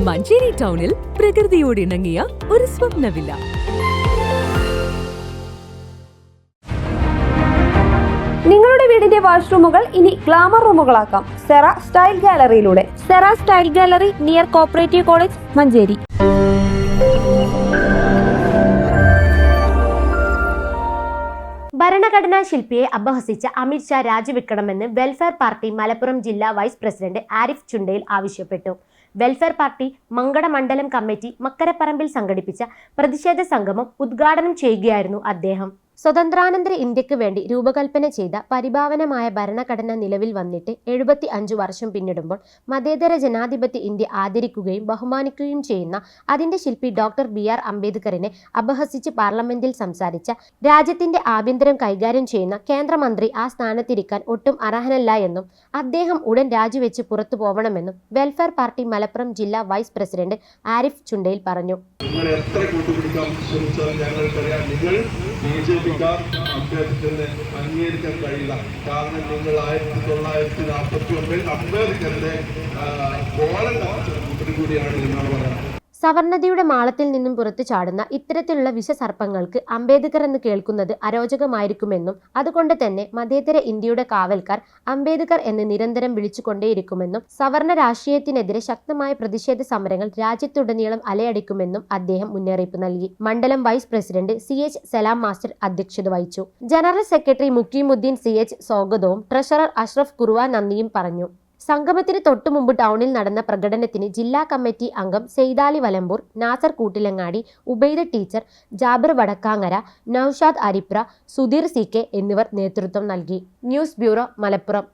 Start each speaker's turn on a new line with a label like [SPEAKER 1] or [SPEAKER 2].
[SPEAKER 1] മഞ്ചേരി ടൗണിൽ പ്രകൃതിയോട് ഇണങ്ങിയ ഒരു സ്വപ്ന വില്ല.
[SPEAKER 2] നിങ്ങളുടെ വീടിന്റെ വാഷ്റൂമുകൾ ഇനി ഗ്ലാമർ റൂമുകളാക്കാം സെറ സ്റ്റൈൽ ഗാലറിയിലൂടെ. Sera style gallery near cooperative college, Manjeri.
[SPEAKER 3] ഭരണഘടനാ ശില്പിയെ അപഹസിച്ച അമിത് ഷാ രാജിവെക്കണമെന്ന് വെൽഫെയർ പാർട്ടി മലപ്പുറം ജില്ലാ വൈസ് പ്രസിഡന്റ് ആരിഫ് ചുണ്ടയിൽ ആവശ്യപ്പെട്ടു. വെൽഫെയർ പാർട്ടി മങ്കട മണ്ഡലം കമ്മിറ്റി മക്കരപ്പറമ്പിൽ സംഘടിപ്പിച്ച പ്രതിഷേധ സംഗമം ഉദ്ഘാടനം ചെയ്യുകയായിരുന്നു അദ്ദേഹം. സ്വതന്ത്രാനന്തര ഇന്ത്യക്ക് വേണ്ടി രൂപകൽപ്പന ചെയ്ത പരിഭാവനമായ ഭരണഘടന നിലവിൽ വന്നിട്ട് 75 വർഷം പിന്നിടുമ്പോൾ മതേതര ജനാധിപത്യ ഇന്ത്യ ആദരിക്കുകയും ബഹുമാനിക്കുകയും ചെയ്യുന്ന അതിന്റെ ശില്പി ഡോക്ടർ BR അംബേദ്കറിനെ അപഹസിച്ച് പാർലമെന്റിൽ സംസാരിച്ച രാജ്യത്തിന്റെ ആഭ്യന്തരം കൈകാര്യം ചെയ്യുന്ന കേന്ദ്രമന്ത്രി ആ സ്ഥാനത്തിരിക്കാൻ ഒട്ടും അർഹനല്ല എന്നും അദ്ദേഹം ഉടൻ രാജിവെച്ച് പുറത്തു പോകണമെന്നും വെൽഫെയർ പാർട്ടി മലപ്പുറം ജില്ലാ വൈസ് പ്രസിഡന്റ് ആരിഫ് ചുണ്ടയിൽ പറഞ്ഞു.
[SPEAKER 4] അംബേദ്കറിനെ അംഗീകരിക്കാൻ കഴിയില്ല. കാരണം നിങ്ങൾ 1949 അംബേദ്കറിന്റെ കോലം കൂടിയാണ് നിങ്ങൾ പറയുന്നത്.
[SPEAKER 3] സവർണതയുടെ മാളത്തിൽ നിന്നും പുറത്തു ചാടുന്ന ഇത്തരത്തിലുള്ള വിഷസർപ്പങ്ങൾക്ക് അംബേദ്കർ എന്ന് കേൾക്കുന്നത് അരോചകമായിരിക്കുമെന്നും അതുകൊണ്ട് തന്നെ മതേതര ഇന്ത്യയുടെ കാവൽക്കാർ അംബേദ്കർ എന്ന് നിരന്തരം വിളിച്ചുകൊണ്ടേയിരിക്കുമെന്നും സവർണ രാഷ്ട്രീയത്തിനെതിരെ ശക്തമായ പ്രതിഷേധ സമരങ്ങൾ രാജ്യത്തുടനീളം അലയടിക്കുമെന്നും അദ്ദേഹം മുന്നറിയിപ്പ് നൽകി. മണ്ഡലം വൈസ് പ്രസിഡന്റ് CH സലാം മാസ്റ്റർ അധ്യക്ഷത വഹിച്ചു. ജനറൽ സെക്രട്ടറി മുക്കീമുദ്ദീൻ CH സ്വാഗതവും ട്രഷറർ അഷ്റഫ് കുറുവ നന്ദിയും പറഞ്ഞു. സംഗമത്തിന് തൊട്ടുമുമ്പ് ടൗണിൽ നടന്ന പ്രകടനത്തിന് ജില്ലാ കമ്മിറ്റി അംഗം സെയ്താലി വലമ്പൂർ, നാസർ കൂട്ടിലങ്ങാടി, ഉബൈദ ടീച്ചർ, ജാബിർ വടക്കാങ്ങര, നൌഷാദ് അരിപ്ര, സുധീർ CK എന്നിവർ നേതൃത്വം നൽകി. News bureau, Malappuram.